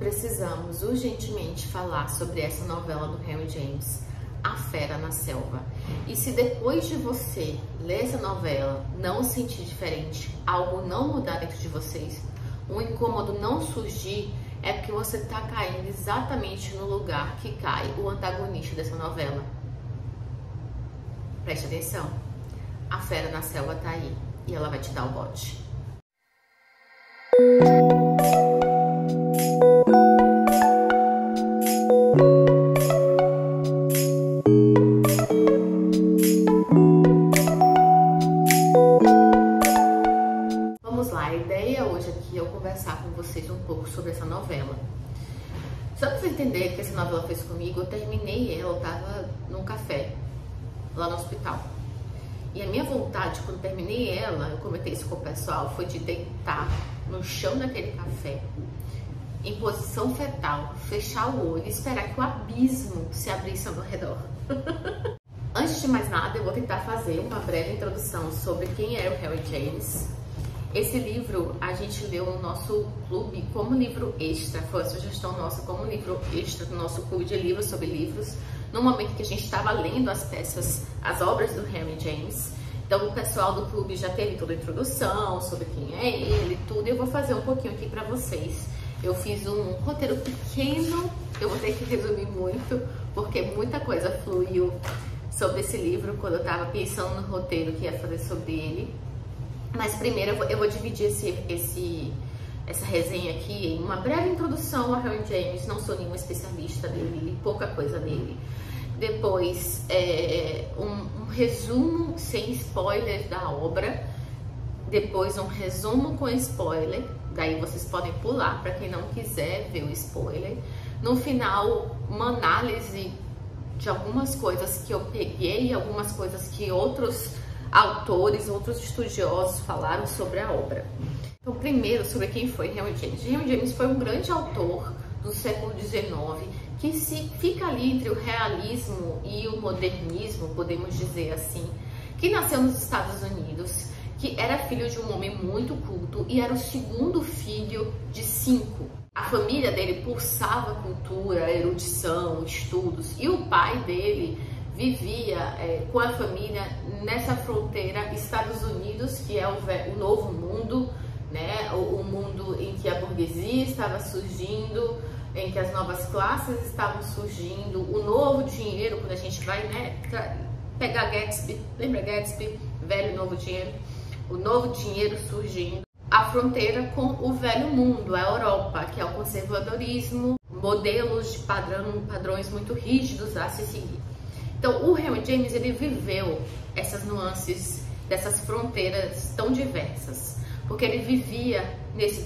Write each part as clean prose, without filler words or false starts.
precisamos urgentemente falar sobre essa novela do Henry James, A Fera na Selva. E se depois de você ler essa novela não sentir diferente, algo não mudar dentro de vocês, um incômodo não surgir, é porque você está caindo exatamente no lugar que cai o antagonista dessa novela. Preste atenção, a Fera na Selva tá aí e ela vai te dar o bote. Vamos lá, a ideia hoje aqui é eu conversar com vocês um pouco sobre essa novela. Só pra vocês entenderem o que essa novela fez comigo, eu terminei ela, eu tava num café lá no hospital. E a minha vontade, quando terminei ela, eu comentei isso com o pessoal, foi de deitar no chão daquele café, em posição fetal, fechar o olho e esperar que o abismo se abrisse ao meu redor. Antes de mais nada, eu vou tentar fazer uma breve introdução sobre quem era o Henry James. Esse livro a gente leu no nosso clube como livro extra, foi a sugestão nossa como livro extra do nosso clube de livros sobre livros, no momento que a gente estava lendo as peças, as obras do Henry James. Então o pessoal do clube já teve toda a introdução sobre quem é ele e tudo, e eu vou fazer um pouquinho aqui pra vocês. Eu fiz um roteiro pequeno, eu vou ter que resumir muito, porque muita coisa fluiu sobre esse livro quando eu tava pensando no roteiro que ia fazer sobre ele. Mas primeiro eu vou dividir essa resenha aqui em uma breve introdução a Henry James, não sou nenhuma especialista dele, li pouca coisa dele. Depois um resumo sem spoiler da obra, depois um resumo com spoiler, daí vocês podem pular para quem não quiser ver o spoiler. No final, uma análise de algumas coisas que eu peguei e algumas coisas que outros autores, outros estudiosos falaram sobre a obra. Então, primeiro, sobre quem foi Henry James. Henry James foi um grande autor do século XIX, que fica ali entre o realismo e o modernismo, podemos dizer assim, que nasceu nos Estados Unidos, que era filho de um homem muito culto e era o segundo filho de 5. A família dele pulsava cultura, erudição, estudos, e o pai dele vivia com a família nessa fronteira Estados Unidos, que é o novo mundo, né? O mundo em que a burguesia estava surgindo, em que as novas classes estavam surgindo, o novo dinheiro, quando a gente vai, né, pegar Gatsby, lembra Gatsby? Velho novo dinheiro, o novo dinheiro surgindo. A fronteira com o velho mundo, a Europa, que é o conservadorismo, modelos de padrões muito rígidos a se seguir. Então, o Henry James, ele viveu essas nuances dessas fronteiras tão diversas, porque ele vivia nesse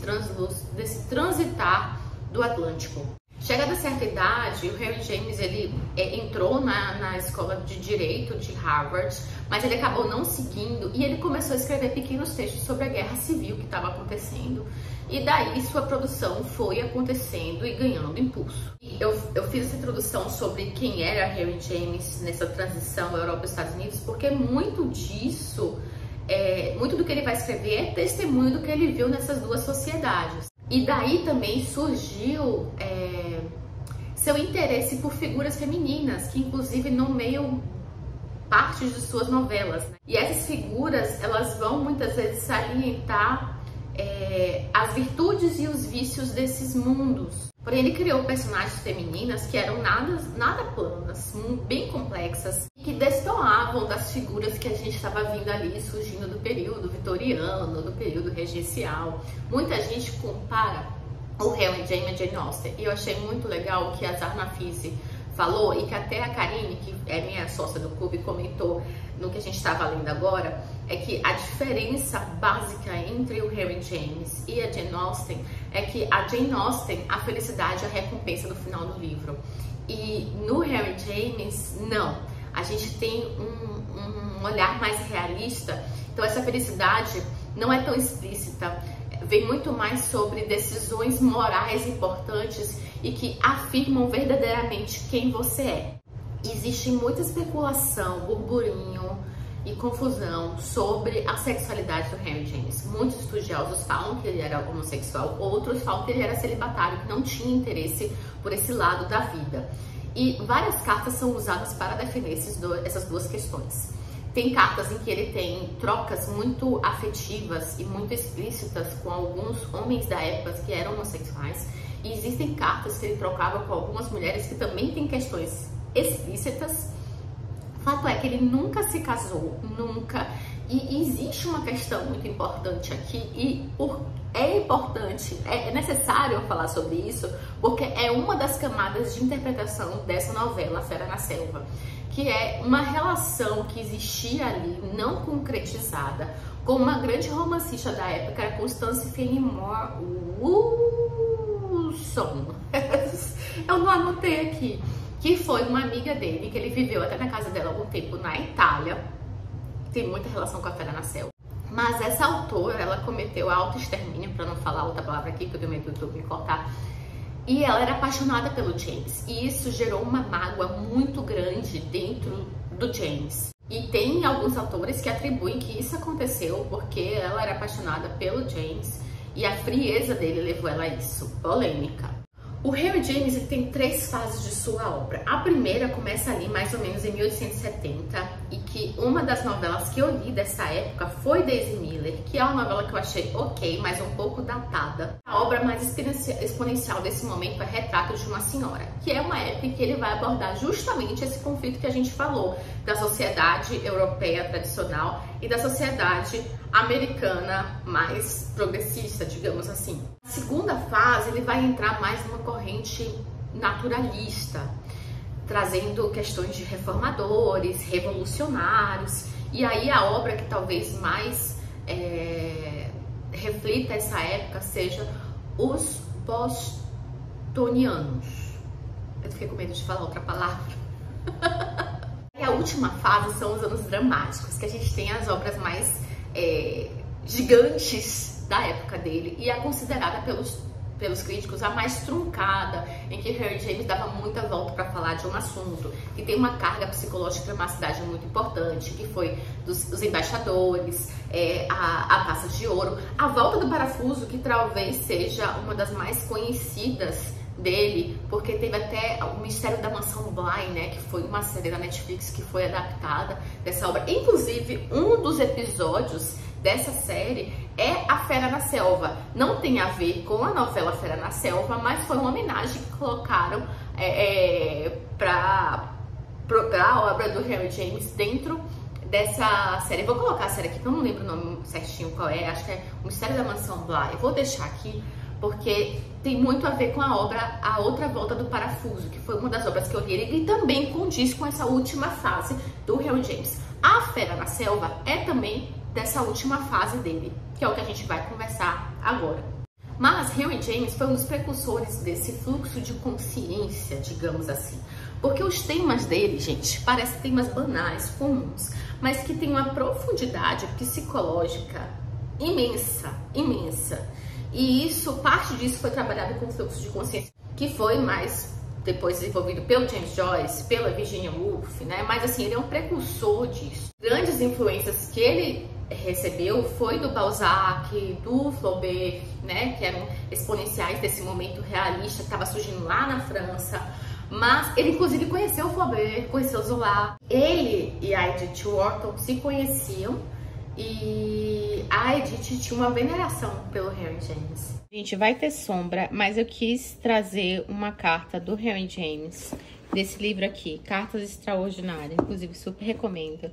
transitar do Atlântico. Chegada a certa idade, o Henry James ele entrou na escola de Direito de Harvard, mas ele acabou não seguindo e ele começou a escrever pequenos textos sobre a guerra civil que estava acontecendo. E daí sua produção foi acontecendo e ganhando impulso. Eu fiz essa introdução sobre quem era Henry James nessa transição Europa e Estados Unidos, porque muito disso, muito do que ele vai escrever é testemunho do que ele viu nessas duas sociedades. E daí também surgiu seu interesse por figuras femininas, que inclusive nomeiam partes de suas novelas, né? E essas figuras, elas vão muitas vezes salientar as virtudes e os vícios desses mundos. Porém, ele criou personagens femininas que eram nada planas, bem complexas, que destoavam das figuras que a gente estava vendo ali surgindo do período vitoriano, do período regencial. Muita gente compara o Henry James e Jane Austen, e eu achei muito legal o que a Zarna Fisi falou, e que até a Karine, que é minha sócia do clube, comentou no que a gente estava lendo agora, é que a diferença básica entre o Henry James e a Jane Austen é que a Jane Austen, a felicidade é a recompensa no final do livro, e no Henry James, não. A gente tem um olhar mais realista, então essa felicidade não é tão explícita, vem muito mais sobre decisões morais importantes e que afirmam verdadeiramente quem você é. Existe muita especulação, burburinho e confusão sobre a sexualidade do Henry James. Muitos estudiosos falam que ele era homossexual, outros falam que ele era celibatário, que não tinha interesse por esse lado da vida. E várias cartas são usadas para defender essas duas questões. Tem cartas em que ele tem trocas muito afetivas e muito explícitas com alguns homens da época que eram homossexuais. E existem cartas que ele trocava com algumas mulheres que também têm questões explícitas. Fato é que ele nunca se casou, nunca. E existe uma questão muito importante aqui, e é necessário falar sobre isso, porque é uma das camadas de interpretação dessa novela, Fera na Selva, que é uma relação que existia ali, não concretizada, com uma grande romancista da época, a Constance Fenimore Wilson. Eu não anotei aqui. Que foi uma amiga dele, que ele viveu até na casa dela algum tempo na Itália. Tem muita relação com a Fera na Selva. Mas essa autora, ela cometeu autoextermínio, para não falar outra palavra aqui, que eu tenho medo do YouTube me cortar. E ela era apaixonada pelo James. E isso gerou uma mágoa muito grande dentro do James. E tem alguns autores que atribuem que isso aconteceu porque ela era apaixonada pelo James e a frieza dele levou ela a isso. Polêmica. O Henry James ele tem 3 fases de sua obra. A primeira começa ali mais ou menos em 1870 e que uma das novelas que eu li dessa época foi Daisy Miller, que é uma novela que eu achei ok, mas um pouco datada. A obra mais exponencial desse momento é Retrato de uma Senhora, que é uma época em que ele vai abordar justamente esse conflito que a gente falou, da sociedade europeia tradicional e da sociedade americana mais progressista, digamos assim. Na segunda fase, ele vai entrar mais numa corrente naturalista, trazendo questões de reformadores, revolucionários, e aí a obra que talvez mais reflita essa época seja os bostonianos. Eu fiquei com medo de falar outra palavra. E a última fase são os anos dramáticos, que a gente tem as obras mais gigantes da época dele e é considerada pelos críticos a mais truncada, em que Henry James dava muita volta para falar de um assunto, que tem uma carga psicológica e uma cidade muito importante, que foi dos embaixadores, a Taça de Ouro, a Volta do Parafuso, que talvez seja uma das mais conhecidas dele, porque teve até o Mistério da Mansão Bly, né, que foi uma série da Netflix que foi adaptada dessa obra. Inclusive, um dos episódios dessa série é a Fera na Selva. Não tem a ver com a novela Fera na Selva, mas foi uma homenagem que colocaram para a obra do Henry James dentro dessa série. Vou colocar a série aqui, que eu não lembro o nome certinho qual é, acho que é o Mistério da Mansão Bly. Eu vou deixar aqui, porque tem muito a ver com a obra A Outra Volta do Parafuso, que foi uma das obras que eu li e também condiz com essa última fase do Henry James. A Fera na Selva é também dessa última fase dele, que é o que a gente vai conversar agora. Mas Henry James foi um dos precursores desse fluxo de consciência, digamos assim, porque os temas dele, gente, parecem temas banais, comuns, mas que tem uma profundidade psicológica imensa, imensa. E parte disso foi trabalhado com o fluxo de consciência, que foi mais depois desenvolvido pelo James Joyce, pela Virginia Woolf, né? Mas assim, ele é um precursor disso. Grandes influências que ele recebeu foi do Balzac, do Flaubert, né? Que eram exponenciais desse momento realista que estava surgindo lá na França. Mas ele inclusive conheceu o Flaubert, conheceu o Zola. Ele e a Edith Wharton se conheciam. E a Edith tinha uma veneração pelo Henry James. Gente, vai ter sombra, mas eu quis trazer uma carta do Henry James, desse livro aqui, Cartas Extraordinárias, inclusive super recomendo.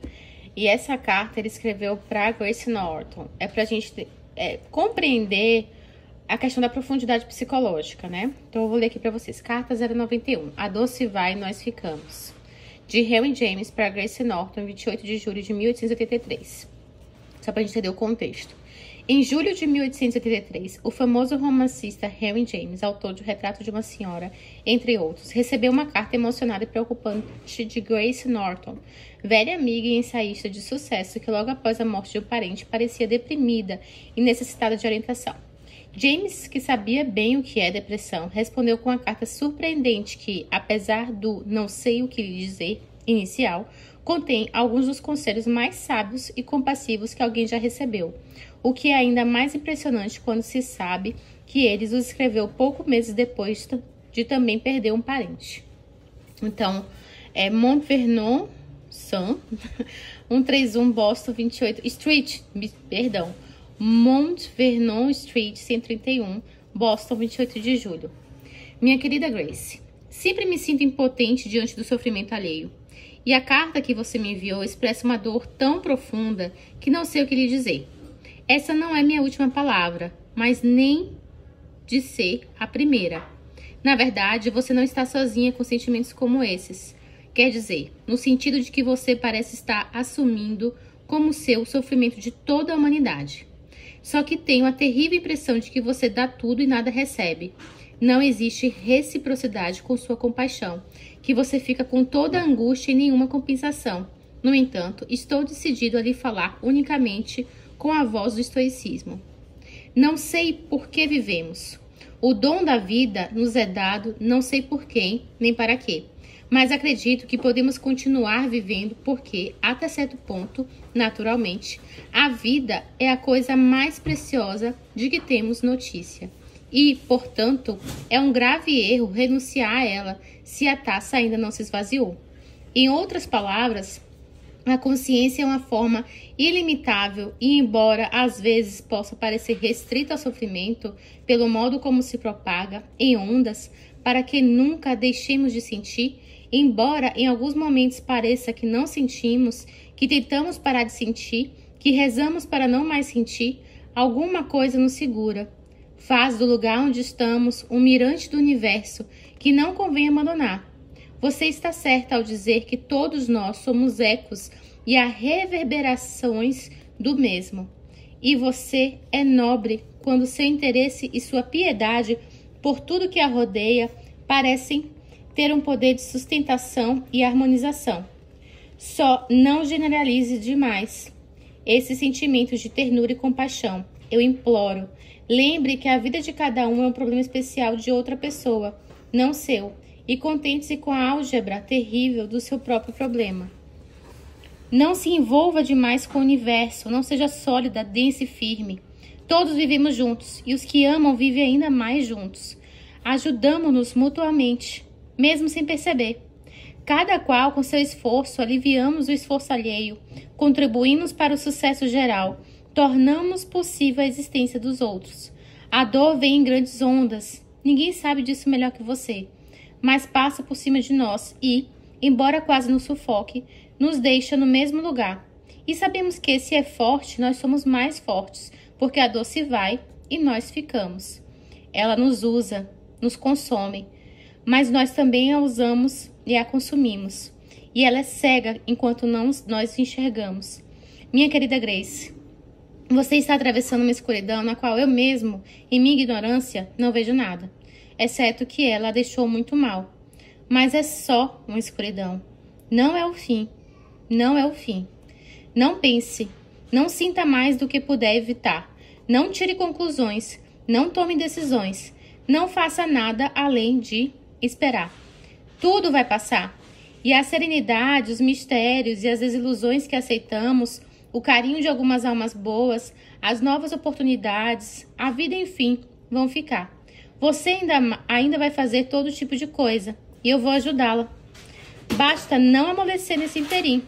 E essa carta ele escreveu para Grace Norton. É pra gente compreender a questão da profundidade psicológica, né? Então eu vou ler aqui pra vocês. Carta 091. A dor se vai e nós ficamos. De Henry James para Grace Norton, 28 de julho de 1883. Só pra gente entender o contexto. Em julho de 1883, o famoso romancista Henry James, autor de O Retrato de uma Senhora, entre outros, recebeu uma carta emocionada e preocupante de Grace Norton, velha amiga e ensaísta de sucesso que logo após a morte de um parente parecia deprimida e necessitada de orientação. James, que sabia bem o que é depressão, respondeu com uma carta surpreendente que, apesar do não sei o que lhe dizer, inicial contém alguns dos conselhos mais sábios e compassivos que alguém já recebeu, o que é ainda mais impressionante quando se sabe que ele os escreveu poucos meses depois de também perder um parente. Então, Mount Vernon, Sun, 131 Boston 28 Street, perdão, Mount Vernon Street 131, Boston 28 de julho. Minha querida Grace, sempre me sinto impotente diante do sofrimento alheio. E a carta que você me enviou expressa uma dor tão profunda que não sei o que lhe dizer. Essa não é minha última palavra, mas nem de ser a primeira. Na verdade, você não está sozinha com sentimentos como esses. Quer dizer, no sentido de que você parece estar assumindo como seu o sofrimento de toda a humanidade. Só que tenho a terrível impressão de que você dá tudo e nada recebe. Não existe reciprocidade com sua compaixão, que você fica com toda a angústia e nenhuma compensação. No entanto, estou decidido a lhe falar unicamente com a voz do estoicismo. Não sei por que vivemos. O dom da vida nos é dado, não sei por quem, nem para quê. Mas acredito que podemos continuar vivendo porque, até certo ponto, naturalmente, a vida é a coisa mais preciosa de que temos notícia. E, portanto, é um grave erro renunciar a ela se a taça ainda não se esvaziou. Em outras palavras, a consciência é uma forma ilimitável e, embora às vezes possa parecer restrita ao sofrimento pelo modo como se propaga em ondas, para que nunca a deixemos de sentir, embora em alguns momentos pareça que não sentimos, que tentamos parar de sentir, que rezamos para não mais sentir, alguma coisa nos segura. Faz do lugar onde estamos um mirante do universo que não convém abandonar. Você está certa ao dizer que todos nós somos ecos e há reverberações do mesmo. E você é nobre quando seu interesse e sua piedade por tudo que a rodeia parecem ter um poder de sustentação e harmonização. Só não generalize demais esses sentimentos de ternura e compaixão. Eu imploro. Lembre que a vida de cada um é um problema especial de outra pessoa, não seu, e contente-se com a álgebra terrível do seu próprio problema. Não se envolva demais com o universo, não seja sólida, densa e firme. Todos vivemos juntos, e os que amam vivem ainda mais juntos. Ajudamo-nos mutuamente, mesmo sem perceber. Cada qual, com seu esforço, aliviamos o esforço alheio, contribuímos para o sucesso geral, tornamos possível a existência dos outros. A dor vem em grandes ondas. Ninguém sabe disso melhor que você. Mas passa por cima de nós e, embora quase nos sufoque, nos deixa no mesmo lugar. E sabemos que, se é forte, nós somos mais fortes, porque a dor se vai e nós ficamos. Ela nos usa, nos consome, mas nós também a usamos e a consumimos. E ela é cega enquanto nós enxergamos. Minha querida Grace, você está atravessando uma escuridão na qual eu mesmo, em minha ignorância, não vejo nada, exceto que ela a deixou muito mal. Mas é só uma escuridão. Não é o fim. Não é o fim. Não pense. Não sinta mais do que puder evitar. Não tire conclusões. Não tome decisões. Não faça nada além de esperar. Tudo vai passar. E a serenidade, os mistérios e as desilusões que aceitamos, o carinho de algumas almas boas, as novas oportunidades, a vida, enfim, vão ficar. Você ainda vai fazer todo tipo de coisa e eu vou ajudá-la. Basta não amolecer nesse interim.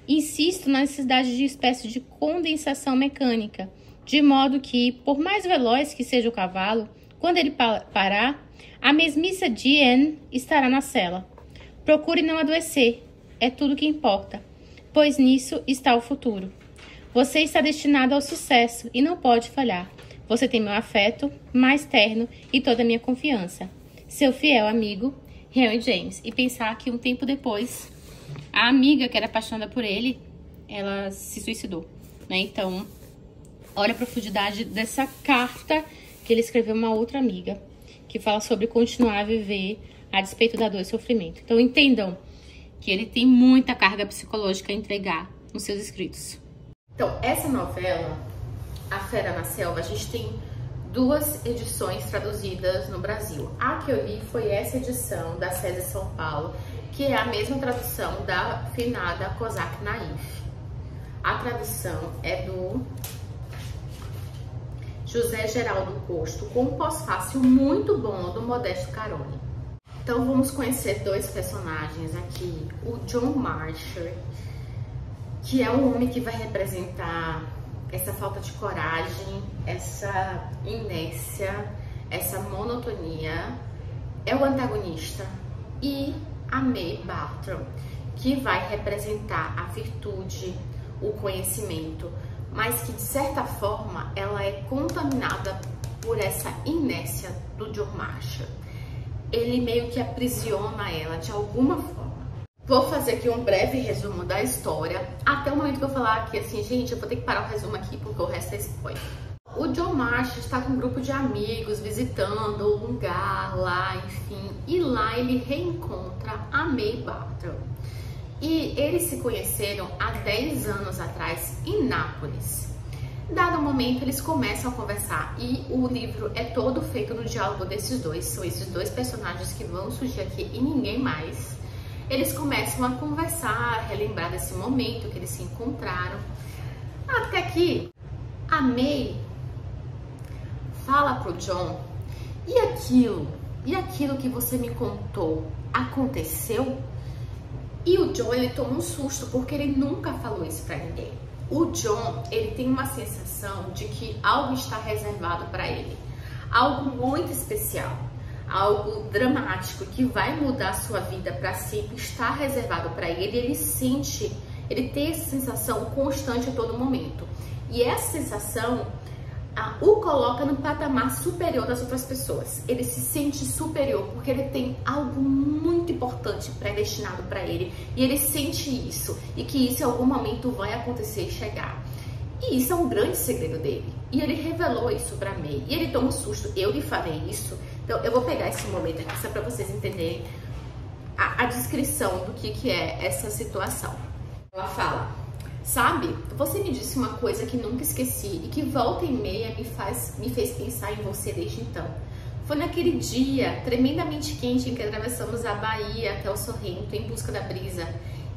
Insisto na necessidade de uma espécie de condensação mecânica, de modo que, por mais veloz que seja o cavalo, quando ele parar, a mesmice Diane estará na sela. Procure não adoecer, é tudo que importa, pois nisso está o futuro. Você está destinado ao sucesso e não pode falhar. Você tem meu afeto, mais terno e toda a minha confiança. Seu fiel amigo, Henry James. E pensar que um tempo depois, a amiga que era apaixonada por ele, ela se suicidou, né? Então, olha a profundidade dessa carta que ele escreveu a uma outra amiga, que fala sobre continuar a viver a despeito da dor e sofrimento. Então, entendam que ele tem muita carga psicológica a entregar nos seus escritos. Então, essa novela, A Fera na Selva, a gente tem duas edições traduzidas no Brasil. A que eu li foi essa edição da César São Paulo. que é a mesma tradução da finada Kozak Naif. A tradução é do José Geraldo Costo, com um pós-fácil muito bom do Modesto Caroni. Então vamos conhecer dois personagens aqui. O John Marshall, que é um homem que vai representar essa falta de coragem, essa inércia, essa monotonia, é o antagonista. E a May Bartram, que vai representar a virtude, o conhecimento, mas que de certa forma ela é contaminada por essa inércia do John Marshall. Ele meio que aprisiona ela de alguma forma. Vou fazer aqui um breve resumo da história, até o momento que eu falar aqui assim, gente, eu vou ter que parar o resumo aqui porque o resto é spoiler. O John Marshall está com um grupo de amigos visitando um lugar lá, enfim, e lá ele reencontra a May Bartram. E eles se conheceram há 10 anos atrás em Nápoles. Dado momento, eles começam a conversar e o livro é todo feito no diálogo desses dois. São esses dois personagens que vão surgir aqui e ninguém mais. Eles começam a conversar, a relembrar desse momento que eles se encontraram. Até que a May fala pro John, e aquilo que você me contou aconteceu? E o John, ele toma um susto, porque ele nunca falou isso pra ninguém. O John, ele tem uma sensação de que algo está reservado para ele. Algo muito especial, algo dramático, que vai mudar a sua vida para sempre, está reservado para ele. Ele sente, ele tem essa sensação constante a todo momento. E essa sensação o coloca no patamar superior das outras pessoas. Ele se sente superior porque ele tem algo muito importante predestinado para ele e ele sente isso e que isso em algum momento vai acontecer e chegar. E isso é um grande segredo dele. E ele revelou isso para May e ele toma um susto. Eu lhe falei isso. Então eu vou pegar esse momento aqui só para vocês entenderem a descrição do que é essa situação. Ela fala: sabe, você me disse uma coisa que nunca esqueci e que volta e meia me fez pensar em você desde então. Foi naquele dia tremendamente quente em que atravessamos a Bahia até o Sorrento em busca da brisa.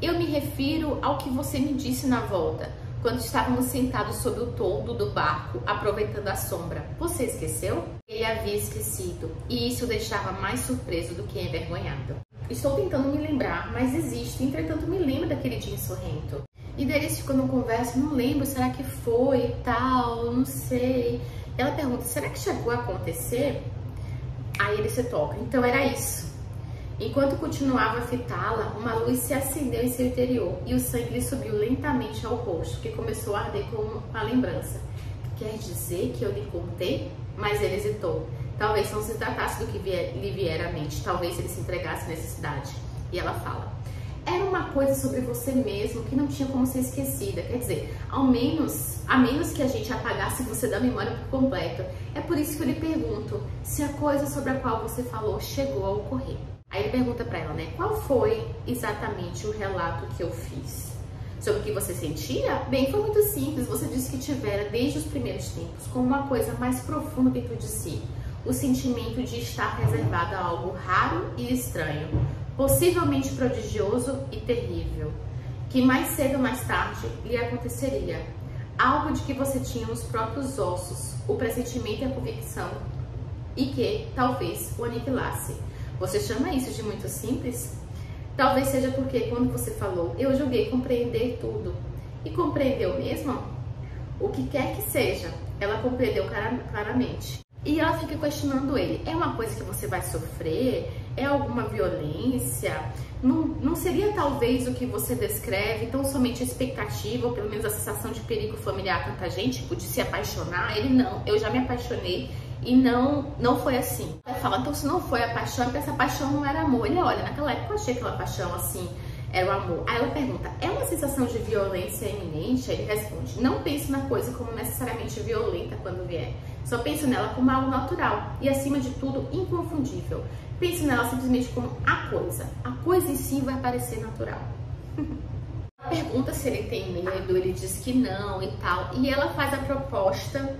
Eu me refiro ao que você me disse na volta, quando estávamos sentados sob o toldo do barco, aproveitando a sombra. Você esqueceu? Ele havia esquecido, e isso o deixava mais surpreso do que envergonhado. Estou tentando me lembrar, mas existe, entretanto me lembro daquele dia em Sorrento. E daí eles ficam numa conversa, não lembro, será que foi e tal, não sei. Ela pergunta, será que chegou a acontecer? Aí ele se toca, então era isso. Enquanto continuava a fitá-la, uma luz se acendeu em seu interior e o sangue lhe subiu lentamente ao rosto, que começou a arder com a lembrança. Quer dizer que eu lhe contei? Mas ele hesitou. Talvez não se tratasse do que lhe viera à mente, talvez ele se entregasse à necessidade. E ela fala, era uma coisa sobre você mesmo que não tinha como ser esquecida. Quer dizer, a menos que a gente apagasse você da memória por completo. É por isso que eu lhe pergunto se a coisa sobre a qual você falou chegou a ocorrer. Aí ele pergunta pra ela, né? Qual foi exatamente o relato que eu fiz? Sobre o que você sentia? Bem, foi muito simples. Você disse que tivera desde os primeiros tempos como uma coisa mais profunda dentro de si. O sentimento de estar reservado a algo raro e estranho, possivelmente prodigioso e terrível, que mais cedo ou mais tarde lhe aconteceria. Algo de que você tinha nos próprios ossos, o pressentimento e a convicção, e que talvez o aniquilasse. Você chama isso de muito simples? Talvez seja porque quando você falou, eu julguei compreender tudo. E compreendeu mesmo? O que quer que seja, ela compreendeu claramente. E ela fica questionando ele, é uma coisa que você vai sofrer? É alguma violência? Não seria talvez o que você descreve tão somente a expectativa, ou pelo menos a sensação de perigo familiar tanta gente, tipo, de se apaixonar? Ele não, eu já me apaixonei e não foi assim. Ela fala, então se não foi a paixão, é porque essa paixão não era amor. Ele olha, naquela época eu achei aquela paixão assim, era o amor. Aí ela pergunta, é uma sensação de violência iminente? Aí ele responde, não pense na coisa como necessariamente violenta quando vier. Só pense nela como algo natural e, acima de tudo, inconfundível. Pense nela simplesmente como a coisa. A coisa em si vai parecer natural. Ela pergunta se ele tem medo, ele diz que não e tal. E ela faz a proposta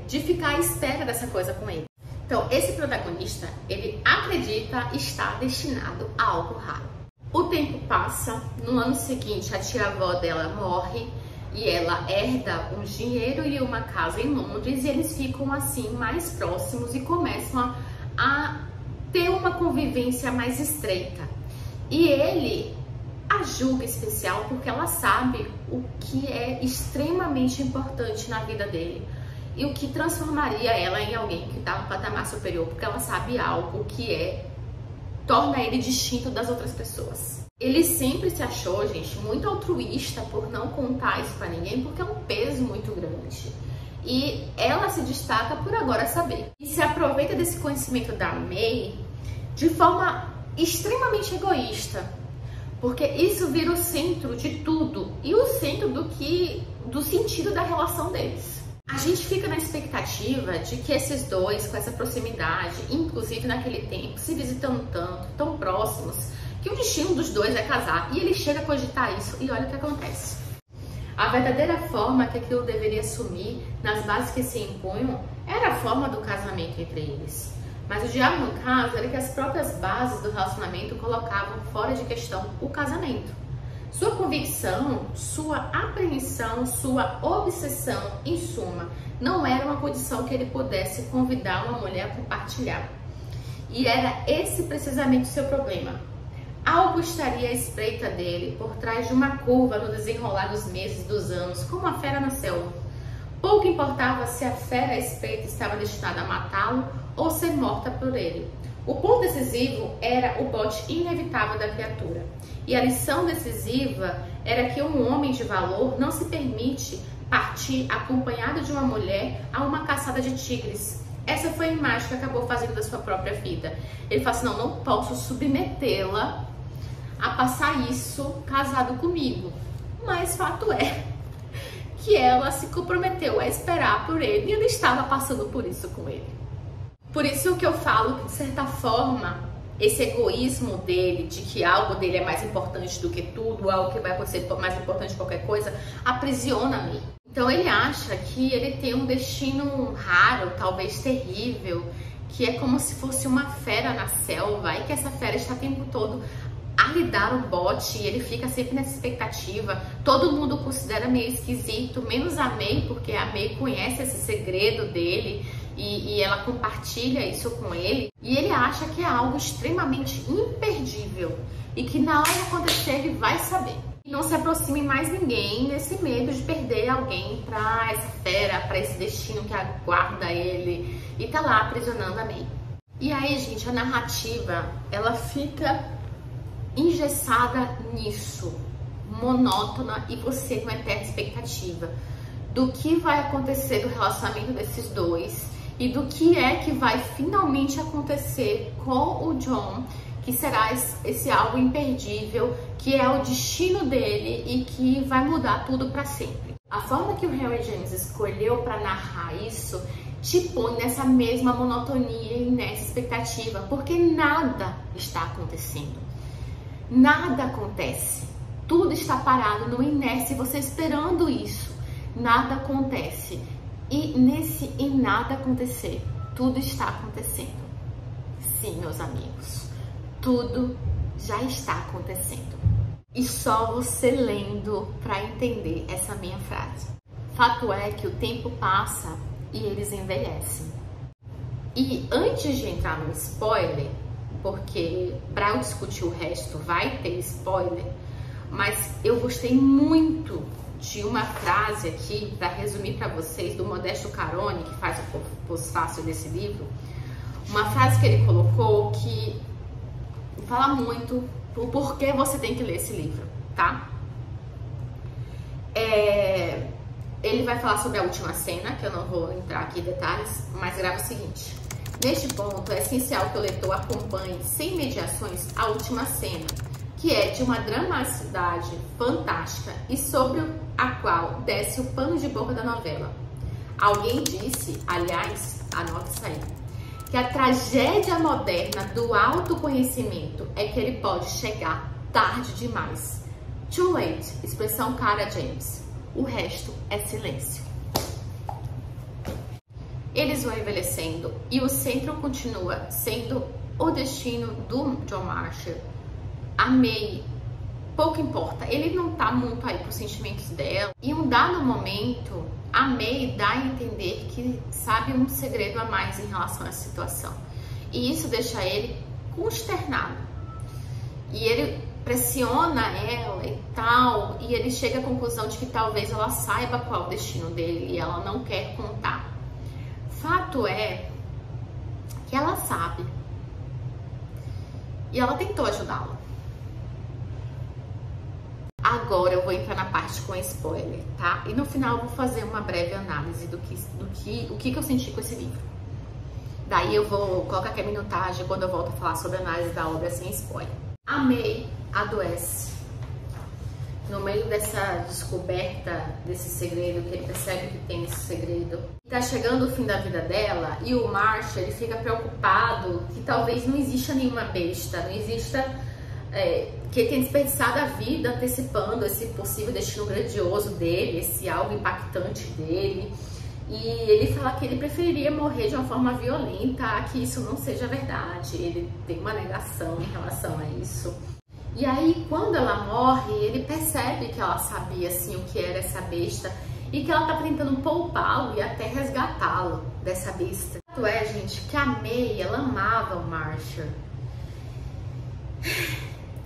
de ficar à espera dessa coisa com ele. Então, esse protagonista, ele acredita estar destinado a algo raro. O tempo passa, no ano seguinte a tia-avó dela morre e ela herda um dinheiro e uma casa em Londres, e eles ficam assim mais próximos e começam a ter uma convivência mais estreita. E ele a julga especial porque ela sabe o que é extremamente importante na vida dele e o que transformaria ela em alguém que está no patamar superior, porque ela sabe algo que torna ele distinto das outras pessoas. Ele sempre se achou, gente, muito altruísta por não contar isso pra ninguém, porque é um peso muito grande. E ela se destaca por agora saber. E se aproveita desse conhecimento da May de forma extremamente egoísta, porque isso vira o centro de tudo e o centro do sentido da relação deles. A gente fica na expectativa de que esses dois, com essa proximidade, inclusive naquele tempo, se visitando tanto, tão próximos, que o destino dos dois é casar. E ele chega a cogitar isso e olha o que acontece. A verdadeira forma que aquilo deveria assumir, nas bases que se impunham, era a forma do casamento entre eles. Mas o diabo, no caso, era que as próprias bases do relacionamento colocavam fora de questão o casamento. Sua convicção, sua apreensão, sua obsessão, em suma, não era uma condição que ele pudesse convidar uma mulher a compartilhar. E era esse precisamente o seu problema. Algo estaria à espreita dele, por trás de uma curva no desenrolar dos meses, dos anos, como a fera na selva. Pouco importava se a fera à espreita estava destinada a matá-lo ou ser morta por ele. O ponto decisivo era o bote inevitável da criatura. E a lição decisiva era que um homem de valor não se permite partir acompanhado de uma mulher a uma caçada de tigres. Essa foi a imagem que acabou fazendo da sua própria vida. Ele fala assim, não posso submetê-la a passar isso casado comigo. Mas fato é que ela se comprometeu a esperar por ele e ele estava passando por isso com ele. Por isso que eu falo que, de certa forma, esse egoísmo dele, de que algo dele é mais importante do que tudo, algo que vai acontecer mais importante que qualquer coisa, aprisiona-me. Então ele acha que ele tem um destino raro, talvez terrível, que é como se fosse uma fera na selva e que essa fera está o tempo todo a lhe dar um bote e ele fica sempre nessa expectativa. Todo mundo considera meio esquisito, menos a May, porque a May conhece esse segredo dele e ela compartilha isso com ele. E ele acha que é algo extremamente imperdível e que na hora de acontecer ele vai saber. E não se aproxime mais ninguém nesse medo de perder alguém pra essa fera, pra esse destino que aguarda ele e tá lá aprisionando a May. E aí, gente, a narrativa, ela fica engessada nisso, monótona, e você com eterna expectativa do que vai acontecer do relacionamento desses dois e do que é que vai finalmente acontecer com o John, que será esse algo imperdível, que é o destino dele e que vai mudar tudo para sempre. A forma que o Henry James escolheu para narrar isso te põe nessa mesma monotonia e nessa expectativa, porque nada está acontecendo. Nada acontece. Tudo está parado no inércia, você esperando isso. Nada acontece. E nesse em nada acontecer, tudo está acontecendo. Sim, meus amigos, tudo já está acontecendo. E só você lendo para entender essa minha frase. Fato é que o tempo passa e eles envelhecem. E antes de entrar no spoiler, porque para eu discutir o resto vai ter spoiler, mas eu gostei muito de uma frase aqui, para resumir para vocês, do Modesto Carone, que faz o pós-fácil desse livro. Uma frase que ele colocou que fala muito o porquê você tem que ler esse livro, tá? Ele vai falar sobre a última cena, que eu não vou entrar aqui em detalhes, mas grava o seguinte: neste ponto é essencial que o leitor acompanhe sem mediações a última cena, que é de uma dramaticidade fantástica e sobre a qual desce o pano de boca da novela. Alguém disse, aliás, anote isso aí, que a tragédia moderna do autoconhecimento é que ele pode chegar tarde demais. Too late, expressão cara James. O resto é silêncio. eles vão envelhecendo e o centro continua sendo o destino do John Marshall. A May, pouco importa, ele não tá muito aí pros sentimentos dela. E um dado momento, a May dá a entender que sabe um segredo a mais em relação a essa situação. E isso deixa ele consternado. E ele pressiona ela e tal, e ele chega à conclusão de que talvez ela saiba qual é o destino dele e ela não quer contar. Fato é que ela sabe. E ela tentou ajudá-lo. Agora eu vou entrar na parte com spoiler, tá? E no final eu vou fazer uma breve análise do que eu senti com esse livro. Daí eu vou colocar aqui a minutagem quando eu volto a falar sobre a análise da obra sem spoiler. A May adoece. No meio dessa descoberta desse segredo, que ele percebe que tem esse segredo, tá chegando o fim da vida dela e o Marshall, ele fica preocupado que talvez não exista nenhuma besta, não exista que ele tenha desperdiçado a vida antecipando esse possível destino grandioso dele, esse algo impactante dele. E ele fala que ele preferiria morrer de uma forma violenta, que isso não seja verdade. Ele tem uma negação em relação a isso. E aí, quando ela morre, ele percebe que ela sabia, assim, o que era essa besta e que ela tá tentando poupá-lo e até resgatá-lo dessa besta. O fato é, gente, que a May, ela amava o Marshall.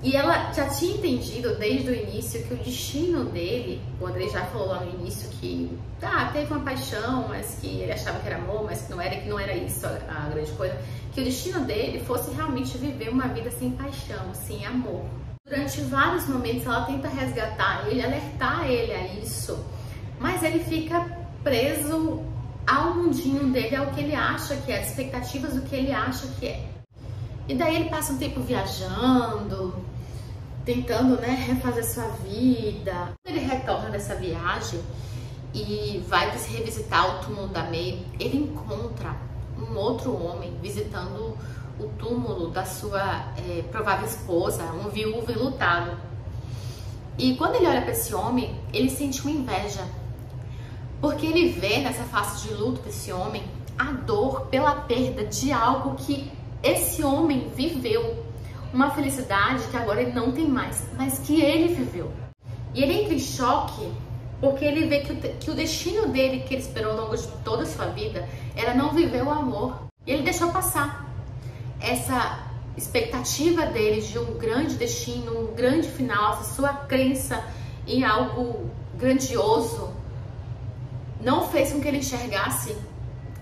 E ela já tinha entendido desde o início que o destino dele, quando ele já falou lá no início que teve uma paixão, mas que ele achava que era amor, mas que não era isso a grande coisa, que o destino dele fosse realmente viver uma vida sem paixão, sem amor. Durante vários momentos ela tenta resgatar ele, alertar ele a isso, mas ele fica preso ao mundinho dele, ao que ele acha que é, às expectativas do que ele acha que é. E daí ele passa um tempo viajando, tentando, né, refazer sua vida. Quando ele retorna dessa viagem e vai revisitar o túmulo da May, ele encontra um outro homem visitando o túmulo da sua provável esposa, um viúvo enlutado. E quando ele olha para esse homem, ele sente uma inveja, porque ele vê nessa face de luto desse homem a dor pela perda de algo que esse homem viveu, uma felicidade que agora ele não tem mais, mas que ele viveu. E ele entra em choque porque ele vê que o destino dele, que ele esperou ao longo de toda a sua vida, era não viver o amor. E ele deixou passar essa expectativa dele de um grande destino, um grande final, essa sua crença em algo grandioso, não fez com que ele enxergasse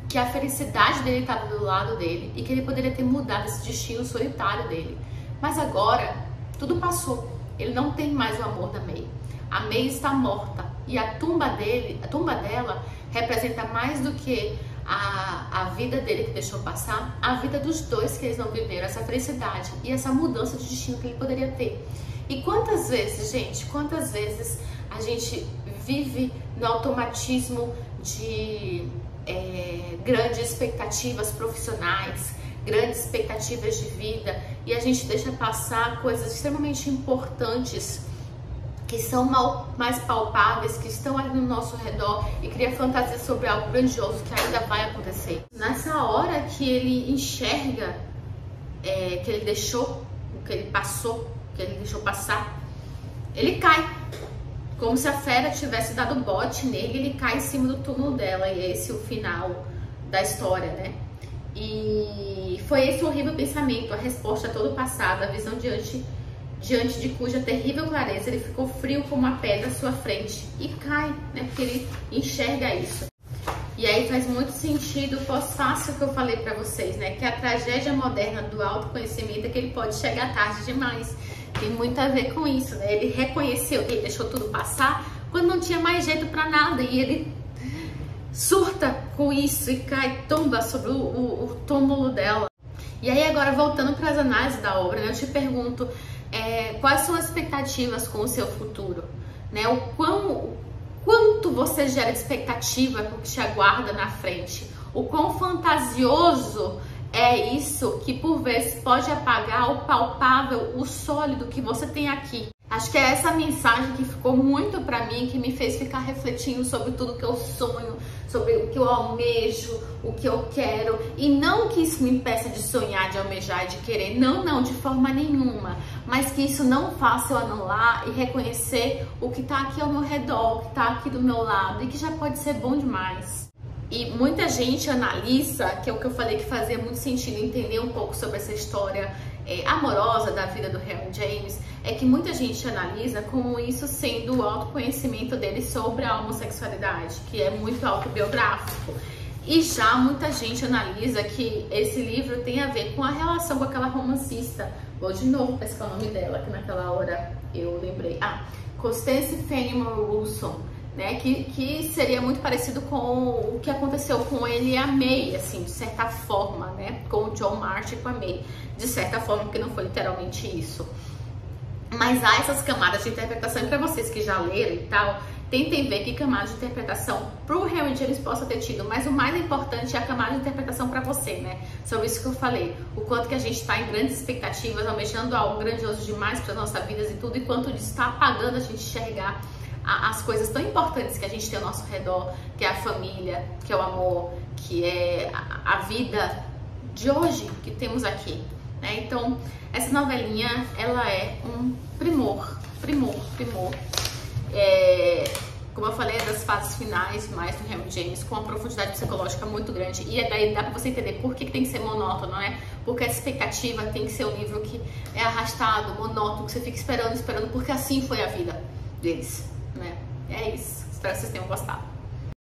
que a felicidade dele estava do lado dele e que ele poderia ter mudado esse destino solitário dele. Mas agora, tudo passou. Ele não tem mais o amor da May. A May está morta e a tumba dela representa mais do que a vida dele que deixou passar, a vida dos dois que eles não viveram, essa felicidade e essa mudança de destino que ele poderia ter. E quantas vezes, gente, quantas vezes a gente vive no automatismo de grandes expectativas profissionais, grandes expectativas de vida, e a gente deixa passar coisas extremamente importantes que são mais palpáveis, que estão ali no nosso redor, e cria fantasia sobre algo grandioso que ainda vai acontecer. Nessa hora que ele enxerga que ele deixou, que ele passou, que ele deixou passar, ele cai. Como se a fera tivesse dado bote nele, ele cai em cima do túmulo dela, e esse é o final da história, né? E foi esse o horrível pensamento, a resposta a todo o passado, a visão diante de cuja terrível clareza ele ficou frio como uma pedra à sua frente e cai, né? Porque ele enxerga isso. E aí faz muito sentido o pós-fácil que eu falei pra vocês, né? Que a tragédia moderna do autoconhecimento é que ele pode chegar tarde demais. Tem muito a ver com isso, né? Ele reconheceu que ele deixou tudo passar quando não tinha mais jeito pra nada, e ele surta com isso e cai, tomba sobre o túmulo dela. E aí agora, voltando para as análises da obra, né, eu te pergunto, quais são as expectativas com o seu futuro? Né? O quanto você gera de expectativa com o que te aguarda na frente? O quão fantasioso é isso que por vezes pode apagar o palpável, o sólido que você tem aqui. Acho que é essa mensagem que ficou muito pra mim, que me fez ficar refletindo sobre tudo que eu sonho, sobre o que eu almejo, o que eu quero. E não que isso me impeça de sonhar, de almejar, de querer. Não, de forma nenhuma. Mas que isso não faça eu anular e reconhecer o que tá aqui ao meu redor, o que tá aqui do meu lado e que já pode ser bom demais. E muita gente analisa, que é o que eu falei que fazia muito sentido entender um pouco sobre essa história amorosa da vida do Harry James, é que muita gente analisa como isso sendo o autoconhecimento dele sobre a homossexualidade, que é muito autobiográfico. E já muita gente analisa que esse livro tem a ver com a relação com aquela romancista. Vou de novo pescar o nome dela, que naquela hora eu lembrei. Constance Fenimore Wilson, né? Que seria muito parecido com o que aconteceu com ele e a May, assim, de certa forma, né? Com o John March e com a May, de certa forma, porque não foi literalmente isso. Mas há essas camadas de interpretação, e para vocês que já leram e tal, tentem ver que camada de interpretação pro Harry James possa ter tido, mas o mais importante é a camada de interpretação para você, né? Sobre isso que eu falei, o quanto que a gente tá em grandes expectativas, almejando algo grandioso demais para nossas vidas e tudo, e quanto isso está apagando a gente enxergar as coisas tão importantes que a gente tem ao nosso redor, que é a família, que é o amor, que é a vida de hoje que temos aqui, né? Então, essa novelinha, ela é um primor. Como eu falei, é das fases finais mais do Harry James, com uma profundidade psicológica muito grande. E daí dá pra você entender por que tem que ser monótono, né? Porque a expectativa tem que ser um livro que é arrastado, monótono, que você fica esperando, porque assim foi a vida deles, né? É isso. Espero que vocês tenham gostado.